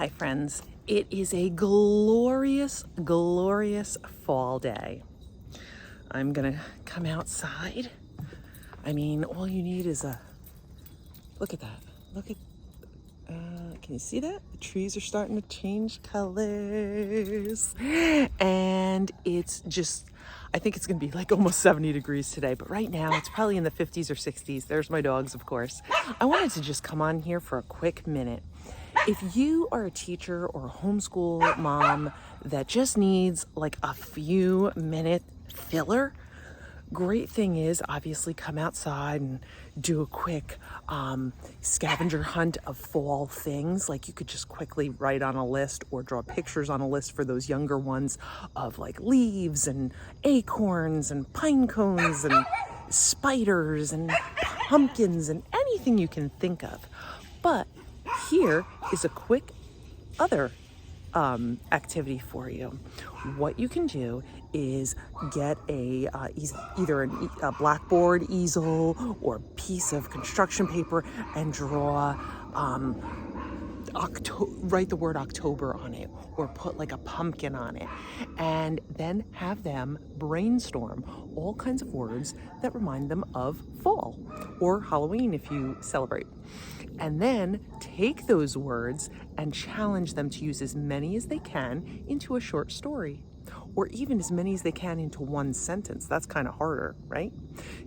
Hi friends, it is a glorious, glorious fall day. I'm gonna come outside. I mean, all you need is look at that. Look at, can you see that? The trees are starting to change colors. And it's just, I think it's gonna be like almost 70 degrees today, but right now it's probably in the 50s or 60s. There's my dogs, of course. I wanted to just come on here for a quick minute. If you are a teacher or a homeschool mom that just needs like a few minute filler, great thing is obviously come outside and do a quick scavenger hunt of fall things. Like you could just quickly write on a list or draw pictures on a list for those younger ones of like leaves and acorns and pine cones and spiders and pumpkins and anything you can think of. But here is a quick other activity for you. What you can do is get either a blackboard easel or piece of construction paper and draw write the word October on it or put like a pumpkin on it, and then have them brainstorm all kinds of words that remind them of fall or Halloween if you celebrate. And then take those words and challenge them to use as many as they can into a short story, or even as many as they can into one sentence. That's kind of harder, right?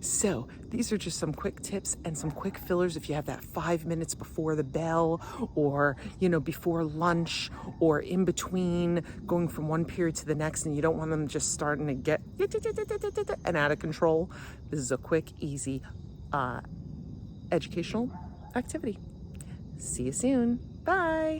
So these are just some quick tips and some quick fillers if you have that 5 minutes before the bell, or before lunch, or in between going from one period to the next, and you don't want them just starting to get and out of control. This is a quick, easy educational activity. See you soon. Bye.